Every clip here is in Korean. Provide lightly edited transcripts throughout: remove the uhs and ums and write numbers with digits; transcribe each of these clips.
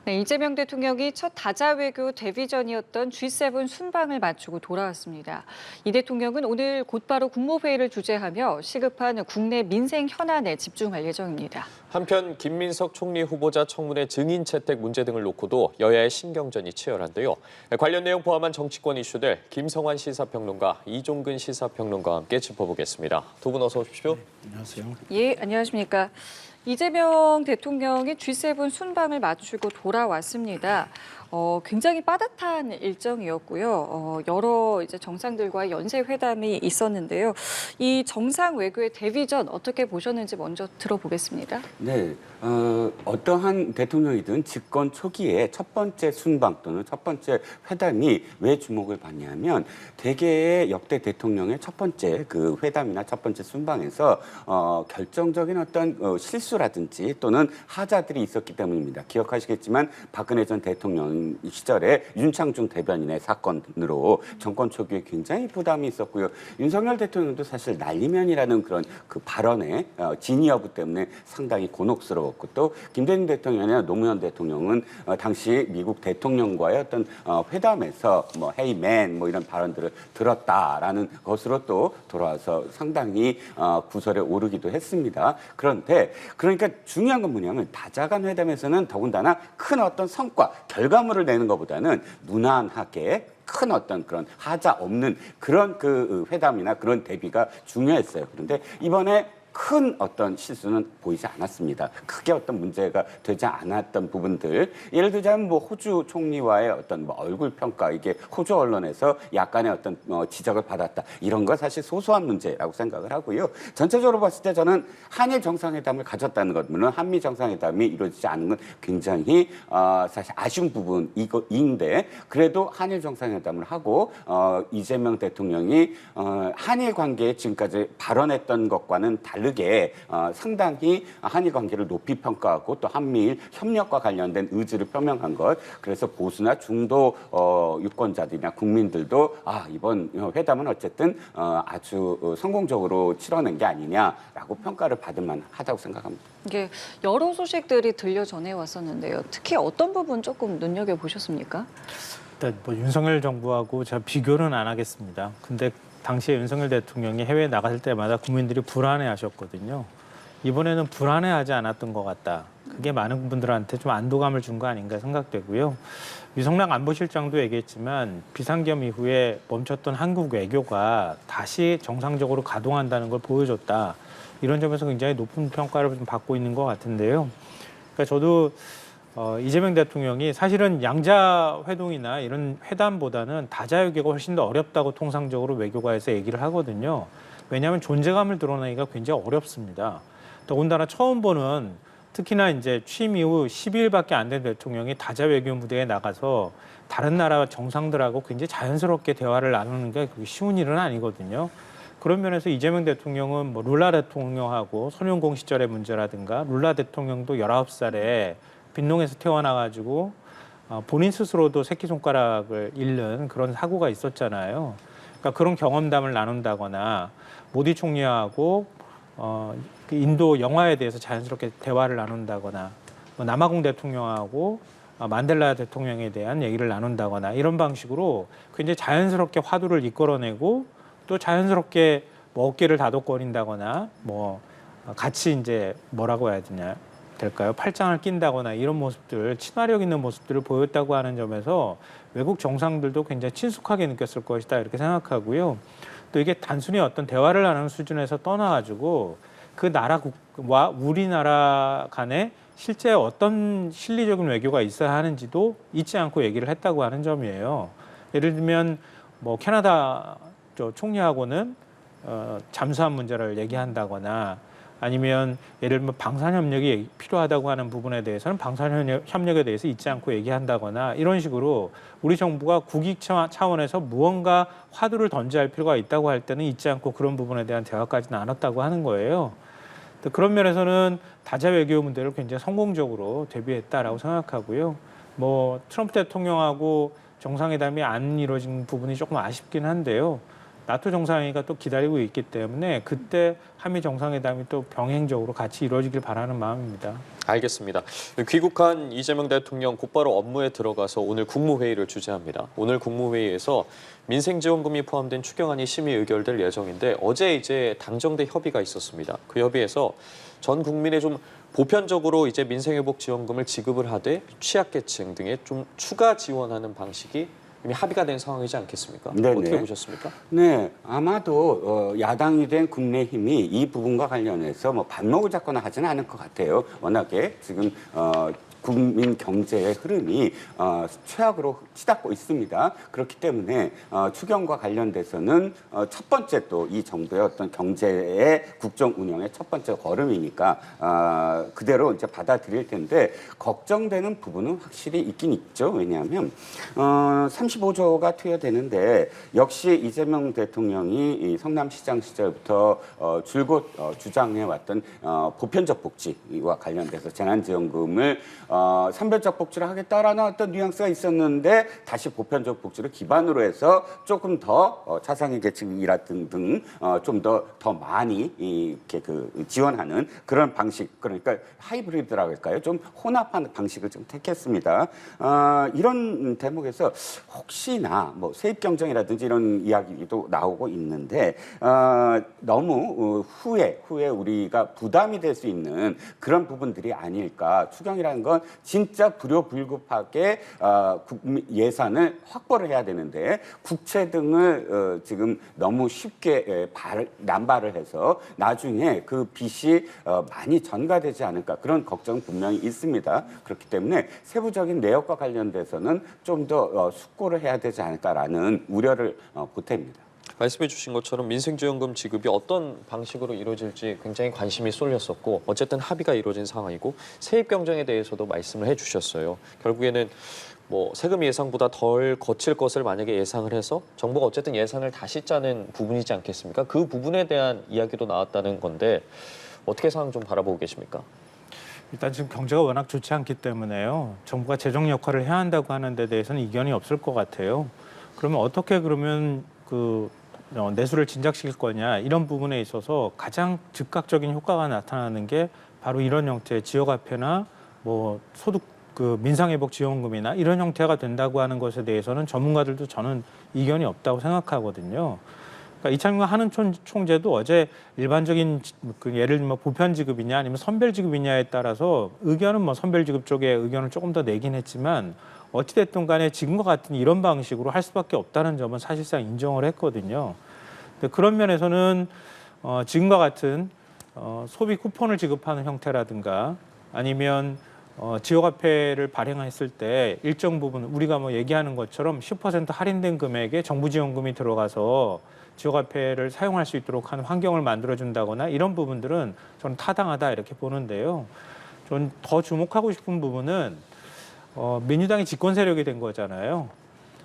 네, 이재명 대통령이 첫 다자 외교 데뷔전이었던 G7 순방을 마치고 돌아왔습니다. 이 대통령은 오늘 곧바로 국무회의를 주재하며 시급한 국내 민생 현안에 집중할 예정입니다. 한편 김민석 총리 후보자 청문회 증인 채택 문제 등을 놓고도 여야의 신경전이 치열한데요. 관련 내용 포함한 정치권 이슈들 김성환 시사평론가, 이종근 시사평론가와 함께 짚어보겠습니다. 두 분 어서 오십시오. 네, 안녕하세요. 예, 안녕하십니까. 이재명 대통령이 G7 순방을 마치고 돌아왔습니다. 굉장히 빠듯한 일정이었고요. 여러 이제 정상들과의 연쇄 회담이 있었는데요. 이 정상 외교의 데뷔전 어떻게 보셨는지 먼저 들어보겠습니다. 네, 어떠한 대통령이든 집권 초기에 첫 번째 순방 또는 첫 번째 회담이 왜 주목을 받냐면 대개의 역대 대통령의 첫 번째 그 회담이나 첫 번째 순방에서 결정적인 어떤 실수라든지 또는 하자들이 있었기 때문입니다. 기억하시겠지만 박근혜 전 대통령 시절에 윤창중 대변인의 사건으로 정권 초기에 굉장히 부담이 있었고요. 윤석열 대통령도 사실 날리면이라는 그런 그 발언의 진위 여부 때문에 상당히 곤혹스러웠고 또 김대중 대통령이나 노무현 대통령은 당시 미국 대통령과의 어떤 회담에서 뭐 헤이맨 뭐 이런 발언들을 들었다라는 것으로 또 돌아와서 상당히 구설에 오르기도 했습니다. 그런데 그러니까 중요한 건 뭐냐면 다자간 회담에서는 더군다나 큰 어떤 성과, 결과물을 내는 것보다는 무난하게 큰 어떤 그런 하자 없는 그런 그 회담이나 그런 대비가 중요했어요. 그런데 이번에 큰 어떤 실수는 보이지 않았습니다. 크게 어떤 문제가 되지 않았던 부분들. 예를 들자면 뭐 호주 총리와의 어떤 뭐 얼굴 평가, 이게 호주 언론에서 약간의 어떤 지적을 받았다. 이런 건 사실 소소한 문제라고 생각을 하고요. 전체적으로 봤을 때 저는 한일 정상회담을 가졌다는 것, 물론 한미 정상회담이 이루어지지 않은 건 굉장히 사실 아쉬운 부분인데 그래도 한일 정상회담을 하고 이재명 대통령이 한일 관계에 지금까지 발언했던 것과는 다르게 상당히 한일 관계를 높이 평가하고 또 한미일 협력과 관련된 의지를 표명한 것. 그래서 보수나 중도 유권자들이나 국민들도 이번 회담은 어쨌든 아주 성공적으로 치러낸 게 아니냐라고 평가를 받을 만하다고 생각합니다. 이게 여러 소식들이 들려 전해왔었는데요. 특히 어떤 부분 조금 눈여겨보셨습니까? 일단 뭐 윤석열 정부하고 제가 비교는 안 하겠습니다. 근데 당시에 윤석열 대통령이 해외에 나갔을 때마다 국민들이 불안해하셨거든요. 이번에는 불안해하지 않았던 것 같다. 그게 많은 분들한테 좀 안도감을 준 거 아닌가 생각되고요. 유성락 안보실장도 얘기했지만 비상겸 이후에 멈췄던 한국 외교가 다시 정상적으로 가동한다는 걸 보여줬다. 이런 점에서 굉장히 높은 평가를 좀 받고 있는 것 같은데요. 그러니까 저도 이재명 대통령이 사실은 양자 회동이나 이런 회담보다는 다자 외교가 훨씬 더 어렵다고 통상적으로 외교가에서 얘기를 하거든요. 왜냐하면 존재감을 드러내기가 굉장히 어렵습니다. 더군다나 처음 보는 특히나 이제 취임 이후 10일밖에 안 된 대통령이 다자 외교 무대에 나가서 다른 나라 정상들하고 굉장히 자연스럽게 대화를 나누는 게 그게 쉬운 일은 아니거든요. 그런 면에서 이재명 대통령은 뭐 룰라 대통령하고 손영공 시절의 문제라든가 룰라 대통령도 19살에 빈농에서 태어나가지고 본인 스스로도 새끼손가락을 잃는 그런 사고가 있었잖아요. 그러니까 그런 경험담을 나눈다거나 모디 총리하고 그 인도 영화에 대해서 자연스럽게 대화를 나눈다거나 뭐 남아공 대통령하고 만델라 대통령에 대한 얘기를 나눈다거나 이런 방식으로 굉장히 자연스럽게 화두를 이끌어내고 또 자연스럽게 뭐 어깨를 다독거린다거나 뭐 같이 이제 뭐라고 해야 될까요? 팔짱을 낀다거나 이런 모습들, 친화력 있는 모습들을 보였다고 하는 점에서 외국 정상들도 굉장히 친숙하게 느꼈을 것이다 이렇게 생각하고요. 또 이게 단순히 어떤 대화를 하는 수준에서 떠나가지고 그 나라와 우리나라 간에 실제 어떤 실리적인 외교가 있어야 하는지도 잊지 않고 얘기를 했다고 하는 점이에요. 예를 들면 뭐 캐나다 총리하고는 잠수함 문제를 얘기한다거나 아니면 예를 들면 방산협력이 필요하다고 하는 부분에 대해서는 방산협력에 대해서 잊지 않고 얘기한다거나 이런 식으로 우리 정부가 국익 차원에서 무언가 화두를 던져야 할 필요가 있다고 할 때는 잊지 않고 그런 부분에 대한 대화까지 나눴다고 하는 거예요. 그런 면에서는 다자 외교 문제를 굉장히 성공적으로 대비했다라고 생각하고요. 뭐 트럼프 대통령하고 정상회담이 안 이루어진 부분이 조금 아쉽긴 한데요. 나토 정상회의가 또 기다리고 있기 때문에 그때 한미 정상회담이 또 병행적으로 같이 이루어지길 바라는 마음입니다. 알겠습니다. 귀국한 이재명 대통령 곧바로 업무에 들어가서 오늘 국무회의를 주재합니다. 오늘 국무회의에서 민생지원금이 포함된 추경안이 심의 의결될 예정인데 어제 이제 당정대 협의가 있었습니다. 그 협의에서 전 국민에 좀 보편적으로 이제 민생회복 지원금을 지급을 하되 취약계층 등에 좀 추가 지원하는 방식이 이미 합의가 된 상황이지 않겠습니까? 네네. 어떻게 보셨습니까? 네, 아마도 야당이 된 국민의힘이 이 부분과 관련해서 뭐 반목을 잡거나 하지는 않을 것 같아요. 워낙에 지금 국민 경제의 흐름이 최악으로 치닫고 있습니다. 그렇기 때문에 추경과 관련돼서는 첫 번째 또 이 정부의 어떤 경제의 국정 운영의 첫 번째 걸음이니까 그대로 이제 받아들일 텐데 걱정되는 부분은 확실히 있긴 있죠. 왜냐하면 35조가 투여되는데 역시 이재명 대통령이 이 성남시장 시절부터 줄곧 주장해왔던 보편적 복지와 관련돼서 재난지원금을 선별적 복지를 하겠다라는 어떤 뉘앙스가 있었는데 다시 보편적 복지를 기반으로 해서 조금 더 차상위 계층이라든 등 좀 더 많이 이렇게 지원하는 그런 방식, 그러니까 하이브리드라고 할까요? 좀 혼합한 방식을 좀 택했습니다. 이런 대목에서 혹시나 뭐 세입 경쟁이라든지 이런 이야기도 나오고 있는데 너무 후에 우리가 부담이 될 수 있는 그런 부분들이 아닐까. 추경이라는 건 진짜 불효불급하게 예산을 확보를 해야 되는데 국채 등을 지금 너무 쉽게 남발을 해서 나중에 그 빚이 많이 전가되지 않을까 그런 걱정은 분명히 있습니다. 그렇기 때문에 세부적인 내역과 관련돼서는 좀 더 숙고를 해야 되지 않을까라는 우려를 보탭니다. 말씀해 주신 것처럼 민생지원금 지급이 어떤 방식으로 이루어질지 굉장히 관심이 쏠렸었고 어쨌든 합의가 이루어진 상황이고 세입 경쟁에 대해서도 말씀을 해주셨어요. 결국에는 뭐 세금 예상보다 덜 거칠 것을 만약에 예상을 해서 정부가 어쨌든 예산을 다시 짜는 부분이지 않겠습니까? 그 부분에 대한 이야기도 나왔다는 건데 어떻게 상황 좀 바라보고 계십니까? 일단 지금 경제가 워낙 좋지 않기 때문에요. 정부가 재정 역할을 해야 한다고 하는 데 대해서는 이견이 없을 것 같아요. 그러면 어떻게 그러면 내수를 진작시킬 거냐 이런 부분에 있어서 가장 즉각적인 효과가 나타나는 게 바로 이런 형태의 지역화폐나 뭐 소득 민상회복 지원금이나 이런 형태가 된다고 하는 것에 대해서는 전문가들도 저는 이견이 없다고 생각하거든요. 그러니까 이창용 한은 총재도 어제 일반적인 예를 들면 보편 지급이냐 아니면 선별 지급이냐에 따라서 의견은 뭐 선별 지급 쪽에 의견을 조금 더 내긴 했지만 어찌됐든 간에 지금과 같은 이런 방식으로 할 수밖에 없다는 점은 사실상 인정을 했거든요. 근데 그런 면에서는 지금과 같은 소비 쿠폰을 지급하는 형태라든가 아니면 지역화폐를 발행했을 때 일정 부분 우리가 뭐 얘기하는 것처럼 10% 할인된 금액에 정부 지원금이 들어가서 지역화폐를 사용할 수 있도록 하는 환경을 만들어준다거나 이런 부분들은 저는 타당하다 이렇게 보는데요. 전 더 주목하고 싶은 부분은 민주당이 집권 세력이 된 거잖아요.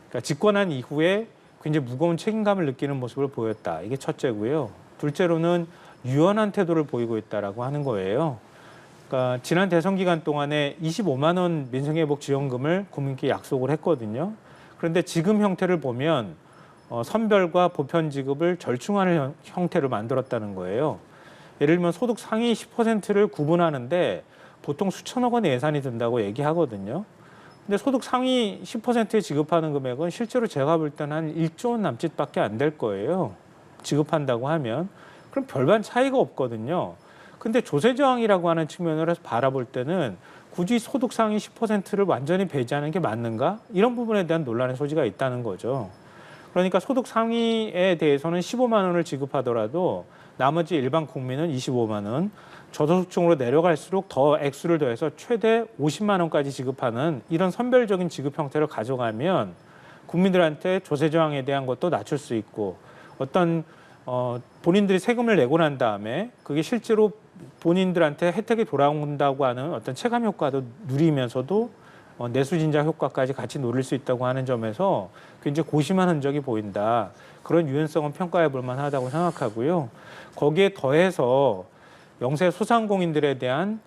그러니까 집권한 이후에 굉장히 무거운 책임감을 느끼는 모습을 보였다. 이게 첫째고요. 둘째로는 유연한 태도를 보이고 있다라고 하는 거예요. 그러니까 지난 대선 기간 동안에 25만 원 민생회복 지원금을 국민께 약속을 했거든요. 그런데 지금 형태를 보면 선별과 보편 지급을 절충하는 형태로 만들었다는 거예요. 예를 들면 소득 상위 10%를 구분하는데 보통 수천억 원의 예산이 든다고 얘기하거든요. 근데 소득 상위 10%에 지급하는 금액은 실제로 제가 볼 때는 한 1조 원 남짓밖에 안 될 거예요. 지급한다고 하면. 그럼 별반 차이가 없거든요. 근데 조세저항이라고 하는 측면으로 바라볼 때는 굳이 소득 상위 10%를 완전히 배제하는 게 맞는가? 이런 부분에 대한 논란의 소지가 있다는 거죠. 그러니까 소득 상위에 대해서는 15만 원을 지급하더라도 나머지 일반 국민은 25만 원, 저소득층으로 내려갈수록 더 액수를 더해서 최대 50만 원까지 지급하는 이런 선별적인 지급 형태를 가져가면 국민들한테 조세 저항에 대한 것도 낮출 수 있고 어떤 본인들이 세금을 내고 난 다음에 그게 실제로 본인들한테 혜택이 돌아온다고 하는 어떤 체감 효과도 누리면서도 내수 진작 효과까지 같이 노릴 수 있다고 하는 점에서 굉장히 고심한 흔적이 보인다. 그런 유연성은 평가해 볼 만하다고 생각하고요. 거기에 더해서 영세 소상공인들에 대한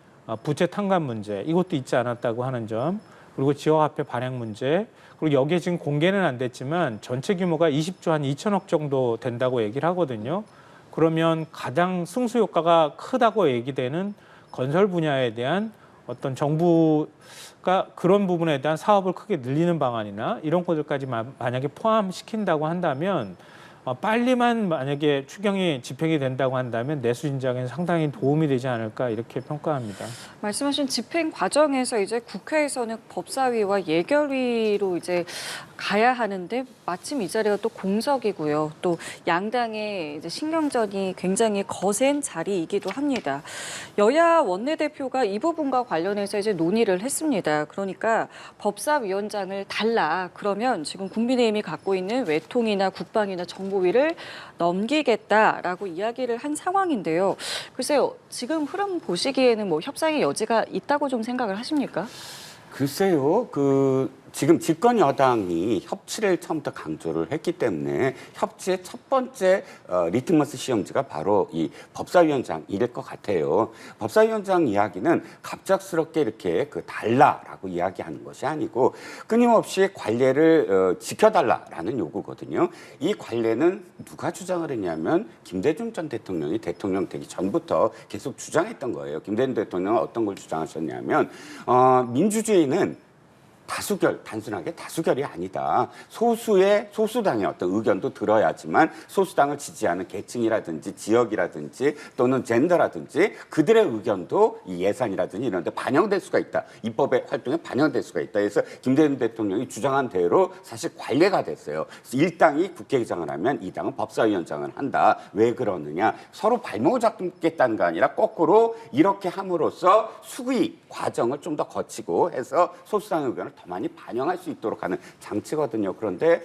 부채 탕감 문제 이것도 있지 않았다고 하는 점 그리고 지역화폐 발행 문제 그리고 여기에 지금 공개는 안 됐지만 전체 규모가 20조 한 2천억 정도 된다고 얘기를 하거든요. 그러면 가장 승수 효과가 크다고 얘기되는 건설 분야에 대한 어떤 정부가 그런 부분에 대한 사업을 크게 늘리는 방안이나 이런 것들까지 만약에 포함시킨다고 한다면 빨리만 만약에 추경이 집행이 된다고 한다면 내수 진작에는 상당히 도움이 되지 않을까 이렇게 평가합니다. 말씀하신 집행 과정에서 이제 국회에서는 법사위와 예결위로 이제 가야 하는데 마침 이 자리가 또 공석이고요. 또 양당의 이제 신경전이 굉장히 거센 자리이기도 합니다. 여야 원내대표가 이 부분과 관련해서 이제 논의를 했습니다. 그러니까 법사위원장을 달라. 그러면 지금 국민의힘이 갖고 있는 외통이나 국방이나 정보위를 넘기겠다라고 이야기를 한 상황인데요. 글쎄요, 지금 흐름 보시기에는 뭐 협상의 여지가 있다고 좀 생각을 하십니까? 글쎄요, 지금 집권 여당이 협치를 처음부터 강조를 했기 때문에 협치의 첫 번째 리트머스 시험지가 바로 이 법사위원장일 것 같아요. 법사위원장 이야기는 갑작스럽게 이렇게 달라라고 이야기하는 것이 아니고 끊임없이 관례를 지켜달라라는 요구거든요. 이 관례는 누가 주장을 했냐면 김대중 전 대통령이 대통령 되기 전부터 계속 주장했던 거예요. 김대중 대통령은 어떤 걸 주장하셨냐면 민주주의는 단순하게 다수결이 아니다. 소수당의 어떤 의견도 들어야지만 소수당을 지지하는 계층이라든지 지역이라든지 또는 젠더라든지 그들의 의견도 이 예산이라든지 이런 데 반영될 수가 있다. 입법의 활동에 반영될 수가 있다. 그래서 김대중 대통령이 주장한 대로 사실 관례가 됐어요. 1당이 국회의장을 하면 2당은 법사위원장을 한다. 왜 그러느냐. 서로 발목을 잡겠다는 거 아니라 거꾸로 이렇게 함으로써 수의 과정을 좀 더 거치고 해서 소수당의 의견을 더 많이 반영할 수 있도록 하는 장치거든요. 그런데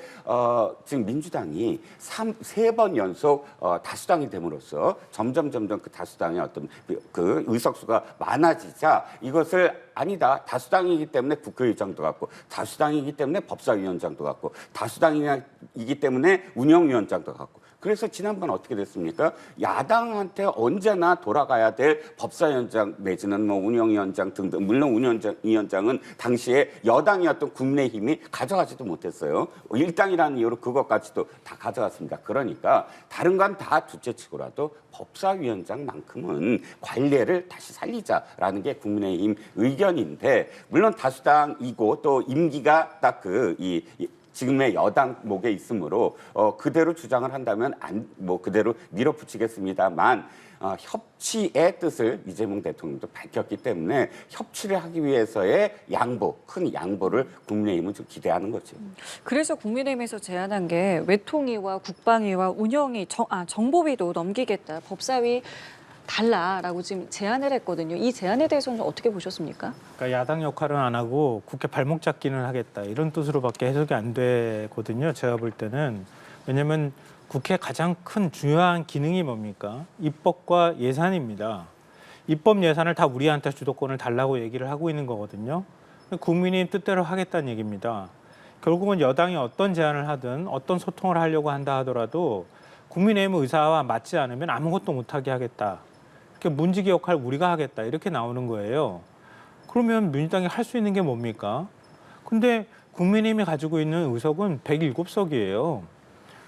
지금 민주당이 3번 연속 다수당이 됨으로써 점점 그 다수당의 어떤 그 의석수가 많아지자 이것을 아니다. 다수당이기 때문에 국회의장도 갖고 다수당이기 때문에 법사위원장도 갖고 다수당이기 때문에 운영위원장도 갖고 그래서 지난번 어떻게 됐습니까? 야당한테 언제나 돌아가야 될 법사위원장 내지는 뭐 운영위원장 등등 물론 운영위원장은 당시에 여당이었던 국민의힘이 가져가지도 못했어요. 일당이라는 이유로 그것까지도 다 가져갔습니다. 그러니까 다른 건 다 둘째치고라도 법사위원장만큼은 관례를 다시 살리자라는 게 국민의힘 의견인데 물론 다수당이고 또 임기가 딱 지금의 여당 목에 있으므로 그대로 주장을 한다면 그대로 밀어붙이겠습니다만 협치의 뜻을 이재명 대통령도 밝혔기 때문에 협치를 하기 위해서의 큰 양보를 국민의힘은 좀 기대하는 거죠. 그래서 국민의힘에서 제안한 게 외통위와 국방위와 정보위도 넘기겠다. 법사위 달라라고 지금 제안을 했거든요. 이 제안에 대해서는 어떻게 보셨습니까? 그러니까 야당 역할은 안 하고 국회 발목 잡기는 하겠다 이런 뜻으로밖에 해석이 안 되거든요. 제가 볼 때는 왜냐하면 국회 가장 큰 중요한 기능이 뭡니까? 입법과 예산입니다. 입법 예산을 다 우리한테 주도권을 달라고 얘기를 하고 있는 거거든요. 국민의 뜻대로 하겠다는 얘기입니다. 결국은 여당이 어떤 제안을 하든 어떤 소통을 하려고 한다 하더라도 국민의힘 의사와 맞지 않으면 아무것도 못하게 하겠다. 문지기 역할 우리가 하겠다 이렇게 나오는 거예요. 그러면 민주당이 할 수 있는 게 뭡니까? 근데 국민의힘이 가지고 있는 의석은 107석이에요.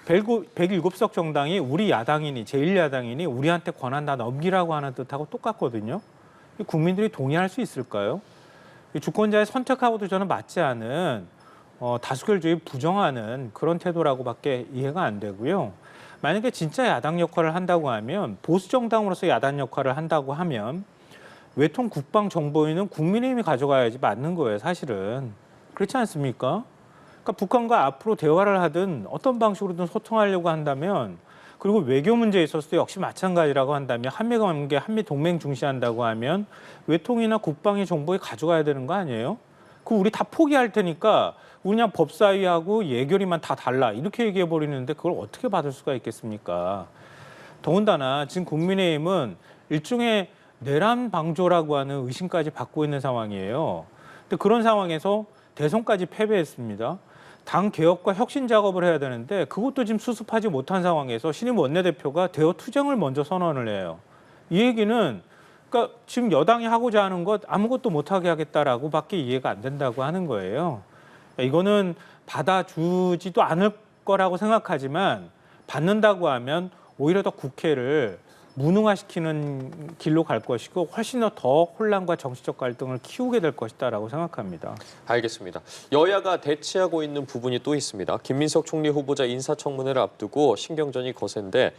107석 정당이 우리 야당이니 제1야당이니 우리한테 권한 다 넘기라고 하는 뜻하고 똑같거든요. 국민들이 동의할 수 있을까요? 주권자의 선택하고도 저는 맞지 않은 다수결주의 부정하는 그런 태도라고밖에 이해가 안 되고요. 만약에 진짜 야당 역할을 한다고 하면 보수 정당으로서 야당 역할을 한다고 하면 외통 국방 정보위는 국민의힘이 가져가야지 맞는 거예요, 사실은. 그렇지 않습니까? 그러니까 북한과 앞으로 대화를 하든 어떤 방식으로든 소통하려고 한다면 그리고 외교 문제에 있어서도 역시 마찬가지라고 한다면 한미 관계, 한미 동맹 중시한다고 하면 외통이나 국방위 정보위 가져가야 되는 거 아니에요? 그 우리 다 포기할 테니까 그냥 법사위하고 예결위만 다 달라 이렇게 얘기해 버리는데 그걸 어떻게 받을 수가 있겠습니까? 더군다나 지금 국민의힘은 일종의 내란 방조라고 하는 의심까지 받고 있는 상황이에요. 근데 그런 상황에서 대선까지 패배했습니다. 당 개혁과 혁신 작업을 해야 되는데 그것도 지금 수습하지 못한 상황에서 신임 원내대표가 대여 투쟁을 먼저 선언을 해요. 이 얘기는 그러니까 지금 여당이 하고자 하는 것 아무것도 못하게 하겠다라고밖에 이해가 안 된다고 하는 거예요. 이거는 받아주지도 않을 거라고 생각하지만 받는다고 하면 오히려 더 국회를 무능화시키는 길로 갈 것이고 훨씬 더 혼란과 정치적 갈등을 키우게 될 것이다라고 생각합니다. 알겠습니다. 여야가 대치하고 있는 부분이 또 있습니다. 김민석 총리 후보자 인사청문회를 앞두고 신경전이 거센데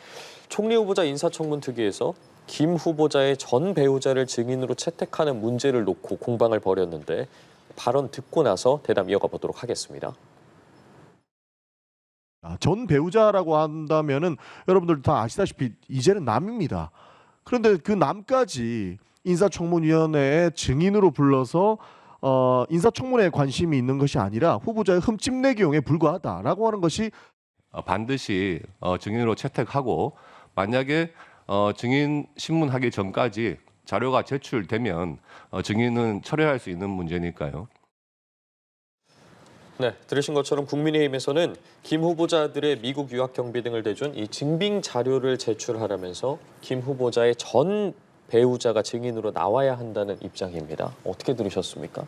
총리 후보자 인사청문 특위에서 김 후보자의 전 배우자를 증인으로 채택하는 문제를 놓고 공방을 벌였는데 발언 듣고 나서 대담 이어가 보도록 하겠습니다. 전 배우자라고 한다면은 여러분들 다 아시다시피 이제는 남입니다. 그런데 그 남까지 인사청문위원회에 증인으로 불러서 인사청문회에 관심이 있는 것이 아니라 후보자의 흠집내기용에 불과하다라고 하는 것이 반드시 증인으로 채택하고 만약에 증인 신문하기 전까지 자료가 제출되면 증인은 철회할 수 있는 문제니까요. 네, 들으신 것처럼 국민의힘에서는 김 후보자들의 미국 유학 경비 등을 대준 이 증빙 자료를 제출하라면서 김 후보자의 전 배우자가 증인으로 나와야 한다는 입장입니다. 어떻게 들으셨습니까?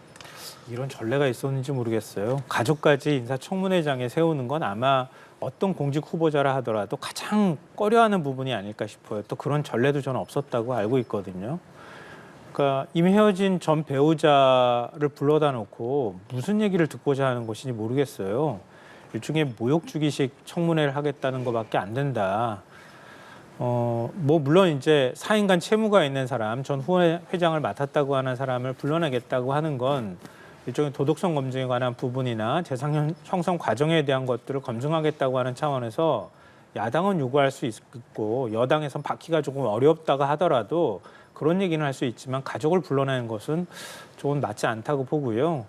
이런 전례가 있었는지 모르겠어요. 가족까지 인사청문회장에 세우는 건 아마 어떤 공직 후보자라 하더라도 가장 꺼려하는 부분이 아닐까 싶어요. 또 그런 전례도 저는 없었다고 알고 있거든요. 그러니까 이미 헤어진 전 배우자를 불러다 놓고 무슨 얘기를 듣고자 하는 것인지 모르겠어요. 일종의 모욕주기식 청문회를 하겠다는 것밖에 안 된다. 뭐 물론 이제 사인간 채무가 있는 사람, 전 후회장을 맡았다고 하는 사람을 불러내겠다고 하는 건 일종의 도덕성 검증에 관한 부분이나 재산 형성 과정에 대한 것들을 검증하겠다고 하는 차원에서 야당은 요구할 수 있고 여당에선 받기가 조금 어렵다고 하더라도 그런 얘기는 할 수 있지만 가족을 불러내는 것은 조금 맞지 않다고 보고요.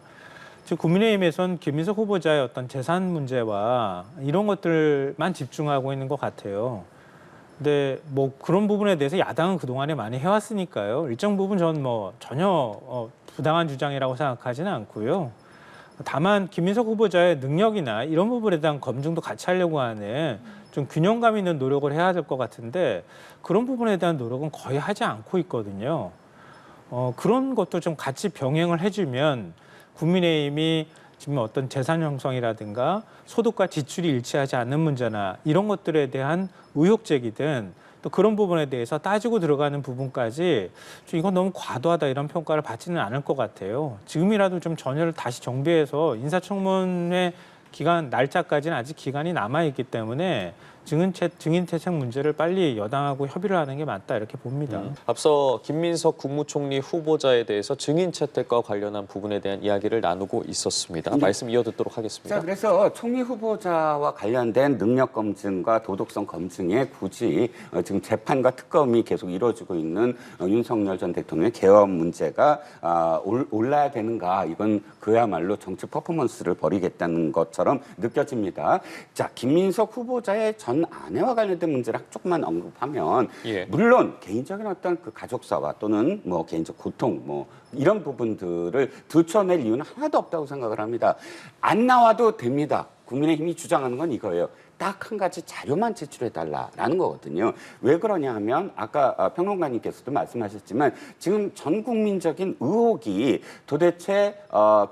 즉 국민의힘에선 김민석 후보자의 어떤 재산 문제와 이런 것들만 집중하고 있는 것 같아요. 근데 뭐 그런 부분에 대해서 야당은 그동안에 많이 해왔으니까요. 일정 부분 전 뭐 전혀 부당한 주장이라고 생각하지는 않고요. 다만 김민석 후보자의 능력이나 이런 부분에 대한 검증도 같이 하려고 하는 좀 균형감 있는 노력을 해야 될 것 같은데 그런 부분에 대한 노력은 거의 하지 않고 있거든요. 그런 것도 좀 같이 병행을 해주면 국민의힘이 지금 어떤 재산 형성이라든가 소득과 지출이 일치하지 않는 문제나 이런 것들에 대한 의혹 제기든 또 그런 부분에 대해서 따지고 들어가는 부분까지 좀 이건 너무 과도하다 이런 평가를 받지는 않을 것 같아요. 지금이라도 좀 전열을 다시 정비해서 인사청문회 기간 날짜까지는 아직 기간이 남아있기 때문에 증인 채택 문제를 빨리 여당하고 협의를 하는 게 맞다 이렇게 봅니다. 앞서 김민석 국무총리 후보자에 대해서 증인 채택과 관련한 부분에 대한 이야기를 나누고 있었습니다. 말씀 이어듣도록 하겠습니다. 자, 그래서 총리 후보자와 관련된 능력 검증과 도덕성 검증에 굳이 지금 재판과 특검이 계속 이루어지고 있는 윤석열 전 대통령의 개헌 문제가 올라야 되는가? 이건 그야말로 정치 퍼포먼스를 벌이겠다는 것처럼 느껴집니다. 자, 김민석 후보자의 전 아내와 관련된 문제를 조금만 언급하면 물론 개인적인 어떤 그 가족사와 또는 뭐 개인적 고통 뭐 이런 부분들을 들춰낼 이유는 하나도 없다고 생각을 합니다. 안 나와도 됩니다. 국민의힘이 주장하는 건 이거예요. 딱 한 가지 자료만 제출해달라라는 거거든요. 왜 그러냐 하면 아까 평론가님께서도 말씀하셨지만 지금 전 국민적인 의혹이 도대체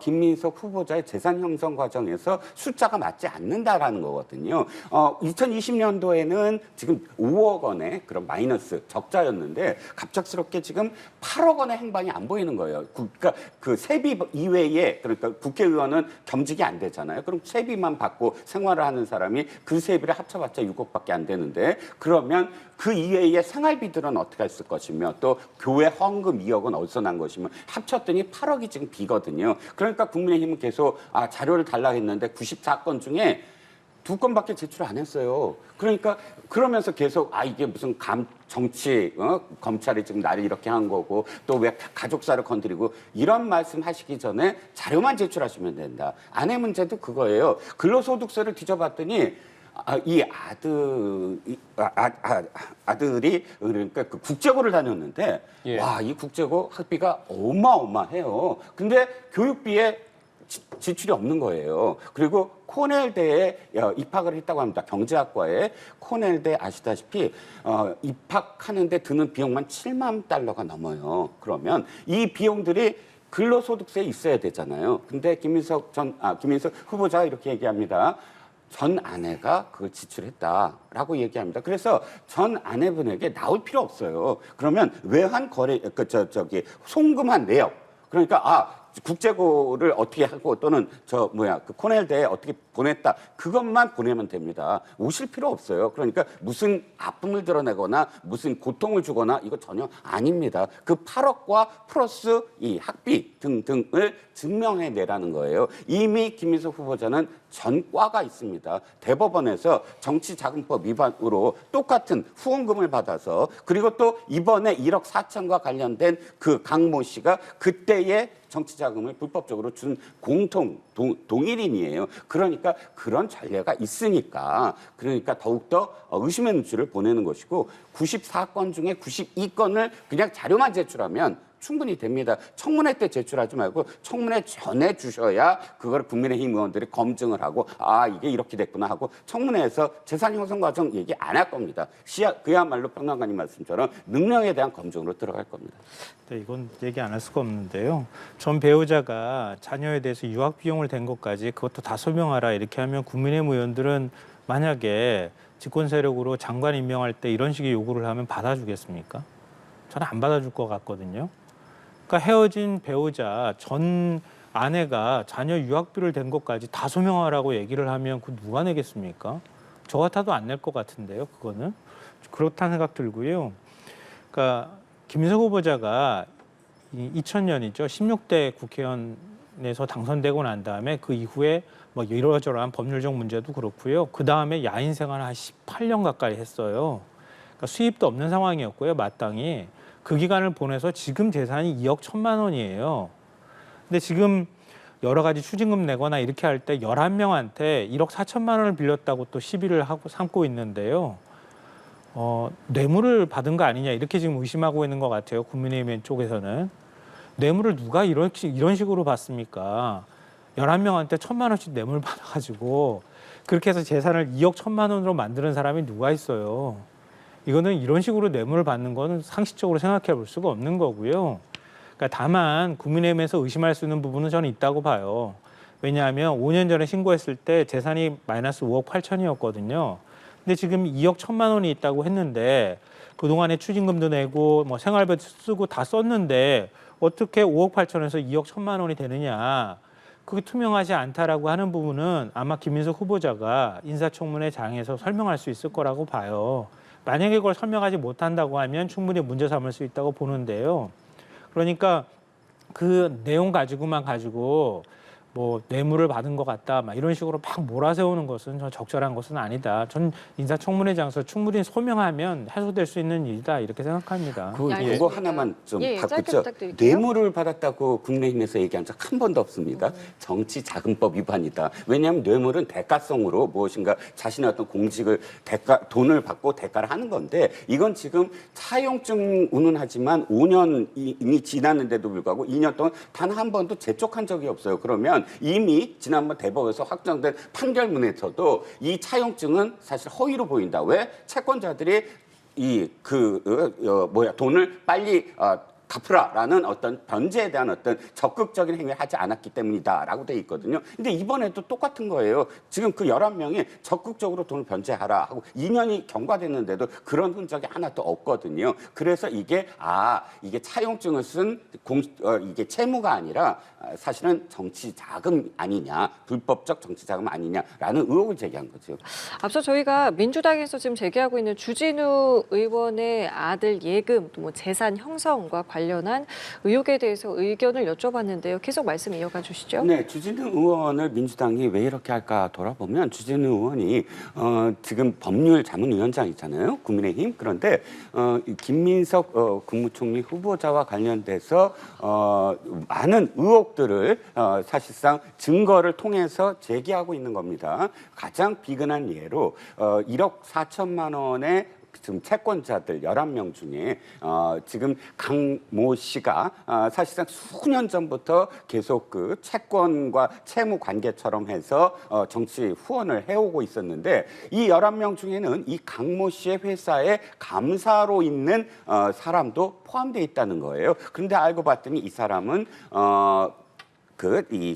김민석 후보자의 재산 형성 과정에서 숫자가 맞지 않는다라는 거거든요. 2020년도에는 지금 5억 원의 그런 마이너스 적자였는데 갑작스럽게 지금 8억 원의 행방이 안 보이는 거예요. 그러니까 그 세비 이외에 그러니까 국회의원은 겸직이 안 되잖아요. 그럼 세비만 받고 생활을 하는 사람이 그 세비를 합쳐봤자 6억밖에 안 되는데 그러면 그 이외의 생활비들은 어떻게 했을 것이며 또 교회 헌금 2억은 어디서 난 것이며 합쳤더니 8억이 지금 비거든요. 그러니까 국민의힘은 계속 자료를 달라 했는데 94건 중에 2건밖에 제출 안 했어요. 그러니까 그러면서 계속 이게 무슨 정치 검찰이 지금 나를 이렇게 한 거고 또 왜 가족사를 건드리고 이런 말씀 하시기 전에 자료만 제출하시면 된다. 아내 문제도 그거예요. 근로소득세를 뒤져봤더니 이 아들이 그러니까 그 국제고를 다녔는데 와, 이 국제고 학비가 어마어마해요. 근데 교육비에 지출이 없는 거예요. 그리고 코넬대에 입학을 했다고 합니다. 경제학과에 코넬대 아시다시피 입학하는데 드는 비용만 7만 달러가 넘어요. 그러면 이 비용들이 근로소득세에 있어야 되잖아요. 근데 김민석 후보자가 이렇게 얘기합니다. 전 아내가 그걸 지출했다라고 얘기합니다. 그래서 전 아내분에게 나올 필요 없어요. 그러면 외환 거래 송금한 내역, 그러니까 국제고를 어떻게 하고 또는 그 코넬대에 어떻게 보냈다, 그것만 보내면 됩니다. 오실 필요 없어요. 그러니까 무슨 아픔을 드러내거나 무슨 고통을 주거나 이거 전혀 아닙니다. 그 8억과 플러스 이 학비 등등을 증명해내라는 거예요. 이미 김민석 후보자는 전과가 있습니다. 대법원에서 정치자금법 위반으로 똑같은 후원금을 받아서, 그리고 또 이번에 1억 4천과 관련된 그 강모 씨가 그때의 정치자금을 불법적으로 준 동일인이에요. 그러니까 그런 전례가 있으니까, 그러니까 더욱더 의심의 눈치를 보내는 것이고, 94건 중에 92건을 그냥 자료만 제출하면 충분히 됩니다. 청문회 때 제출하지 말고 청문회 전에 주셔야 그걸 국민의힘 의원들이 검증을 하고 이게 이렇게 됐구나 하고, 청문회에서 재산 형성 과정 얘기 안 할 겁니다. 그야말로 평론가님 말씀처럼 능력에 대한 검증으로 들어갈 겁니다. 네, 이건 얘기 안 할 수가 없는데요. 전 배우자가 자녀에 대해서 유학 비용을 댄 것까지 그것도 다 설명하라 이렇게 하면 국민의힘 의원들은 만약에 집권 세력으로 장관 임명할 때 이런 식의 요구를 하면 받아주겠습니까? 저는 안 받아줄 것 같거든요. 그러니까 헤어진 배우자 전 아내가 자녀 유학비를 댄 것까지 다 소명하라고 얘기를 하면 그 누가 내겠습니까? 저 같아도 안 낼 것 같은데요. 그거는 그렇다는 생각 들고요. 그러니까 김민석 후보자가 2000년이죠. 16대 국회의원에서 당선되고 난 다음에 그 이후에 뭐 이러저러한 법률적 문제도 그렇고요. 그 다음에 야인 생활을 한 18년 가까이 했어요. 그러니까 수입도 없는 상황이었고요. 마땅히. 그 기간을 보내서 지금 재산이 2억 1천만 원이에요. 근데 지금 여러 가지 추징금 내거나 이렇게 할 때 11명한테 1억 4천만 원을 빌렸다고 또 시비를 하고 삼고 있는데요. 뇌물을 받은 거 아니냐 이렇게 지금 의심하고 있는 것 같아요. 국민의힘 쪽에서는. 뇌물을 누가 이런 식으로 받습니까? 11명한테 1천만 원씩 뇌물 받아가지고 그렇게 해서 재산을 2억 1천만 원으로 만드는 사람이 누가 있어요. 이거는 이런 식으로 뇌물을 받는 거는 상식적으로 생각해 볼 수가 없는 거고요. 그러니까 다만 국민의힘에서 의심할 수 있는 부분은 저는 있다고 봐요. 왜냐하면 5년 전에 신고했을 때 재산이 마이너스 5억 8천이었거든요. 근데 지금 2억 1천만 원이 있다고 했는데 그동안에 추징금도 내고 뭐 생활비 쓰고 다 썼는데 어떻게 5억 8천에서 2억 1천만 원이 되느냐. 그게 투명하지 않다라고 하는 부분은 아마 김민석 후보자가 인사청문회 장에서 설명할 수 있을 거라고 봐요. 만약에 그걸 설명하지 못한다고 하면 충분히 문제 삼을 수 있다고 보는데요. 그러니까 그 내용 가지고만 뭐 뇌물을 받은 것 같다, 막 이런 식으로 막 몰아세우는 것은 저 적절한 것은 아니다. 전 인사청문회장에서 충분히 소명하면 해소될 수 있는 일이다 이렇게 생각합니다. 그거 하나만 좀 짧게 바꾸죠. 부탁드릴게요. 뇌물을 받았다고 국민의힘에서 얘기한 적 한 번도 없습니다. 정치자금법 위반이다. 왜냐하면 뇌물은 대가성으로 무엇인가 자신의 어떤 공직을 돈을 받고 대가를 하는 건데, 이건 지금 차용증 운운하지만 5년이 지났는데도 불구하고 2년 동안 단 한 번도 재촉한 적이 없어요. 그러면 이미 지난번 대법에서 확정된 판결문에서도 이 차용증은 사실 허위로 보인다. 왜? 채권자들이 돈을 빨리 갚으라라는 어떤 변제에 대한 어떤 적극적인 행위를 하지 않았기 때문이다라고 돼 있거든요. 근데 이번에도 똑같은 거예요. 지금 그 11명이 적극적으로 돈을 변제하라 하고 2년이 경과됐는데도 그런 흔적이 하나도 없거든요. 그래서 이게 차용증을 쓴 이게 채무가 아니라 사실은 정치 자금 아니냐, 불법적 정치 자금 아니냐라는 의혹을 제기한 거죠. 앞서 저희가 민주당에서 지금 제기하고 있는 주진우 의원의 아들 예금, 또 뭐 재산 형성과 관련한 의혹에 대해서 의견을 여쭤봤는데요. 계속 말씀 이어가 주시죠. 네, 주진우 의원을 민주당이 왜 이렇게 할까 돌아보면, 주진우 의원이 지금 법률 자문위원장이잖아요, 국민의힘. 그런데 김민석 국무총리 후보자와 관련돼서 많은 의혹들을 사실상 증거를 통해서 제기하고 있는 겁니다. 가장 비근한 예로 1억 4천만 원의 지금 채권자들 11명 중에 지금 강모 씨가 사실상 수년 전부터 계속 그 채권과 채무 관계처럼 해서 정치 후원을 해오고 있었는데, 이 11명 중에는 이 강모 씨의 회사에 감사로 있는 사람도 포함되어 있다는 거예요. 그런데 알고 봤더니 이 사람은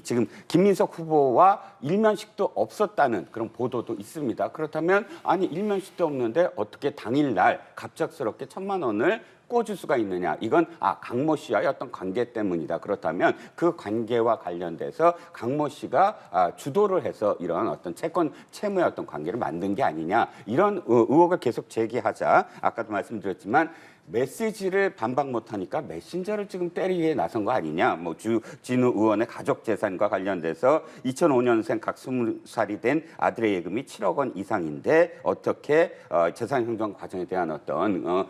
지금 김민석 후보와 일면식도 없었다는 그런 보도도 있습니다. 그렇다면 아니 일면식도 없는데 어떻게 당일날 갑작스럽게 1,000만 원을 꿔줄 수가 있느냐. 이건 강모 씨와의 어떤 관계 때문이다. 그렇다면 그 관계와 관련돼서 강모 씨가 주도를 해서 이런 어떤 채권 채무의 어떤 관계를 만든 게 아니냐. 이런 의혹을 계속 제기하자 아까도 말씀드렸지만 메시지를 반박 못하니까 메신저를 지금 때리기에 나선 거 아니냐. 뭐 주진우 의원의 가족 재산과 관련돼서 2005년생 각 20살이 된 아들의 예금이 7억 원 이상인데 어떻게 재산 형성 과정에 대한 어떤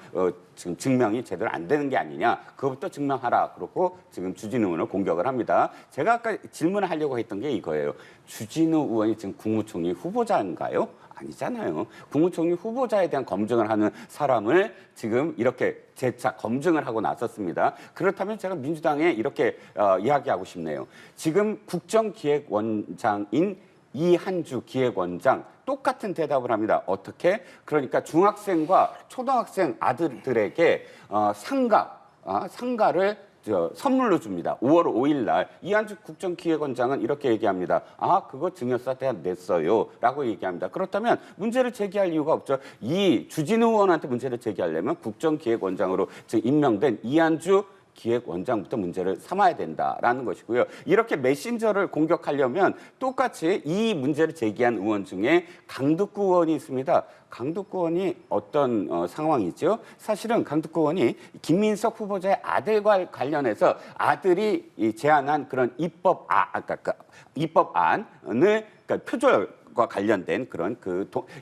지금 증명이 제대로 안 되는 게 아니냐. 그것부터 증명하라. 그렇고 지금 주진우 의원을 공격을 합니다. 제가 아까 질문을 하려고 했던 게 이거예요. 주진우 의원이 지금 국무총리 후보자인가요? 아니잖아요. 국무총리 후보자에 대한 검증을 하는 사람을 지금 이렇게 재차 검증을 하고 나섰습니다. 그렇다면 제가 민주당에 이렇게 이야기하고 싶네요. 지금 국정기획원장인 이한주 기획원장 똑같은 대답을 합니다. 어떻게? 그러니까 중학생과 초등학생 아들들에게 상가를 선물로 줍니다. 5월 5일 날 이한주 국정기획원장은 이렇게 얘기합니다. 그거 증여세 냈어요 라고 얘기합니다. 그렇다면 문제를 제기할 이유가 없죠. 이 주진우 의원한테 문제를 제기하려면 국정기획원장으로 임명된 이한주 기획원장부터 문제를 삼아야 된다라는 것이고요. 이렇게 메신저를 공격하려면 똑같이 이 문제를 제기한 의원 중에 강덕구 의원이 있습니다. 강덕구 의원이 어떤 상황이죠? 사실은 강덕구 의원이 김민석 후보자의 아들과 관련해서 아들이 제안한 그런 입법안을 그러니까 표절과 관련된 그런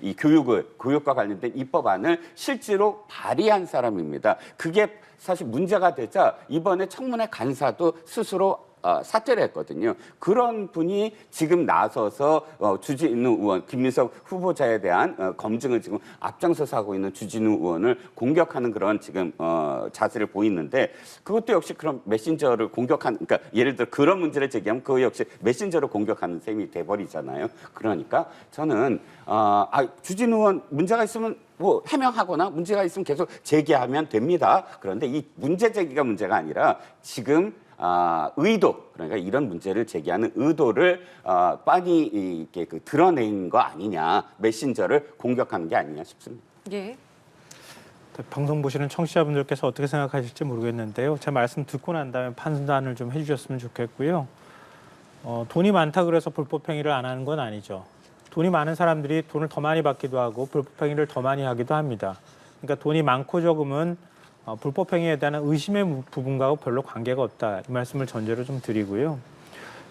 이 교육과 관련된 입법안을 실제로 발의한 사람입니다. 그게 사실 문제가 되자 이번에 청문회 간사도 스스로 사퇴를 했거든요. 그런 분이 지금 나서서 주진우 의원, 김민석 후보자에 대한 검증을 지금 앞장서서 하고 있는 주진우 의원을 공격하는 그런 지금 자세를 보이는데 그것도 역시 그런 메신저를 그러니까 예를 들어 그런 문제를 제기하면 그거 역시 메신저를 공격하는 셈이 돼버리잖아요. 그러니까 저는 주진우 의원 문제가 있으면 뭐 해명하거나 문제가 있으면 계속 제기하면 됩니다. 그런데 이 문제 제기가 문제가 아니라 지금 의도, 그러니까 이런 문제를 제기하는 의도를 빤히 이렇게 드러낸 거 아니냐, 메신저를 공격하는 게 아니냐 싶습니다. 예. 방송 보시는 청취자분들께서 어떻게 생각하실지 모르겠는데요. 제 말씀 듣고 난 다음에 판단을 좀 해주셨으면 좋겠고요. 돈이 많다 그래서 불법행위를 안 하는 건 아니죠. 돈이 많은 사람들이 돈을 더 많이 받기도 하고 불법행위를 더 많이 하기도 합니다. 그러니까 돈이 많고 적음은 불법행위에 대한 의심의 부분과도 별로 관계가 없다. 이 말씀을 전제로 좀 드리고요.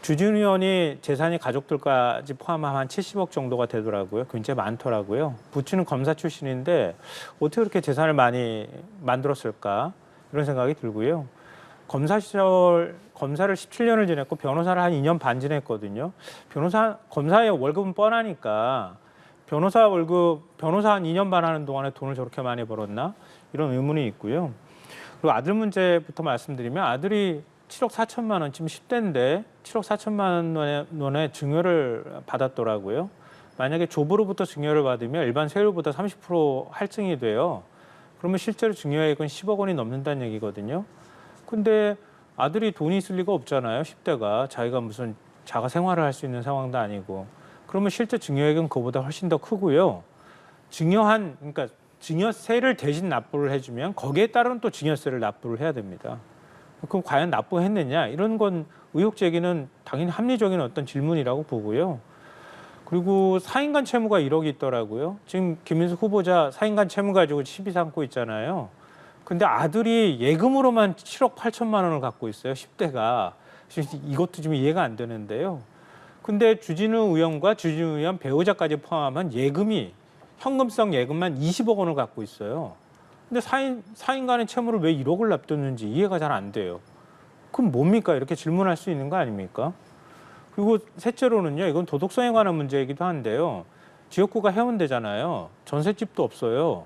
주진우 의원이 재산이 가족들까지 포함하면 한 70억 정도가 되더라고요. 굉장히 많더라고요. 부친은 검사 출신인데 어떻게 그렇게 재산을 많이 만들었을까 이런 생각이 들고요. 검사 시절 검사를 17년을 지냈고 변호사를 한 2년 반 지냈거든요. 검사의 월급은 뻔하니까 변호사 한 2년 반 하는 동안에 돈을 저렇게 많이 벌었나? 이런 의문이 있고요. 그리고 아들 문제부터 말씀드리면 아들이 7억 4천만 원, 지금 10대인데 7억 4천만 원의 증여를 받았더라고요. 만약에 조부로부터 증여를 받으면 일반 세율보다 30% 할증이 돼요. 그러면 실제로 증여액은 10억 원이 넘는다는 얘기거든요. 근데 아들이 돈이 있을 리가 없잖아요. 10대가 자기가 무슨 자가 생활을 할 수 있는 상황도 아니고. 그러면 실제 증여액은 그보다 훨씬 더 크고요. 그러니까 증여세를 대신 납부를 해주면 거기에 따른 또 증여세를 납부를 해야 됩니다. 그럼 과연 납부했느냐? 이런 건 의혹 제기는 당연히 합리적인 어떤 질문이라고 보고요. 그리고 사인간 채무가 1억이 있더라고요. 지금 김민석 후보자 사인간 채무 가지고 시비 삼고 있잖아요. 근데 아들이 예금으로만 7억 8천만 원을 갖고 있어요. 10대가. 이것도 좀 이해가 안 되는데요. 근데 주진우 의원과 주진우 의원 배우자까지 포함하면 현금성 예금만 20억 원을 갖고 있어요. 근데 사인 간의 채무를 왜 1억을 납뒀는지 이해가 잘 안 돼요. 그럼 뭡니까? 이렇게 질문할 수 있는 거 아닙니까? 그리고 셋째로는요, 이건 도덕성에 관한 문제이기도 한데요. 지역구가 해운대잖아요. 전셋집도 없어요.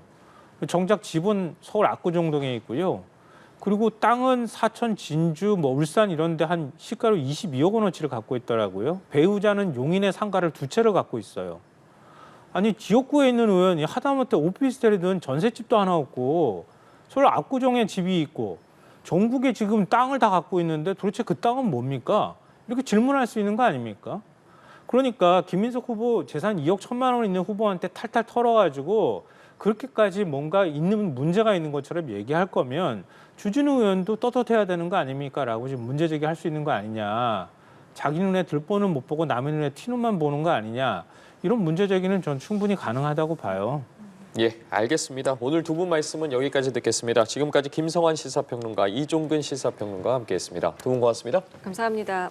정작 집은 서울 압구정동에 있고요. 그리고 땅은 사천, 진주, 울산 이런 데 한 시가로 22억 원어치를 갖고 있더라고요. 배우자는 용인의 상가를 2채를 갖고 있어요. 아니 지역구에 있는 의원이 하다못해 오피스텔이든 전셋집도 하나 없고 서울 압구정에 집이 있고 전국에 지금 땅을 다 갖고 있는데 도대체 그 땅은 뭡니까? 이렇게 질문할 수 있는 거 아닙니까? 그러니까 김민석 후보 재산 2억 1천만 원 있는 후보한테 탈탈 털어가지고 그렇게까지 뭔가 있는 문제가 있는 것처럼 얘기할 거면 주진우 의원도 떳떳해야 되는 거 아닙니까? 라고 지금 문제 제기할 수 있는 거 아니냐. 자기 눈에 들보는 못 보고 남의 눈에 튀눈만 보는 거 아니냐. 이런 문제 제기는 전 충분히 가능하다고 봐요. 예, 알겠습니다. 오늘 두 분 말씀은 여기까지 듣겠습니다. 지금까지 김성환 시사평론가, 이종근 시사평론가와 함께했습니다. 두 분 고맙습니다. 감사합니다.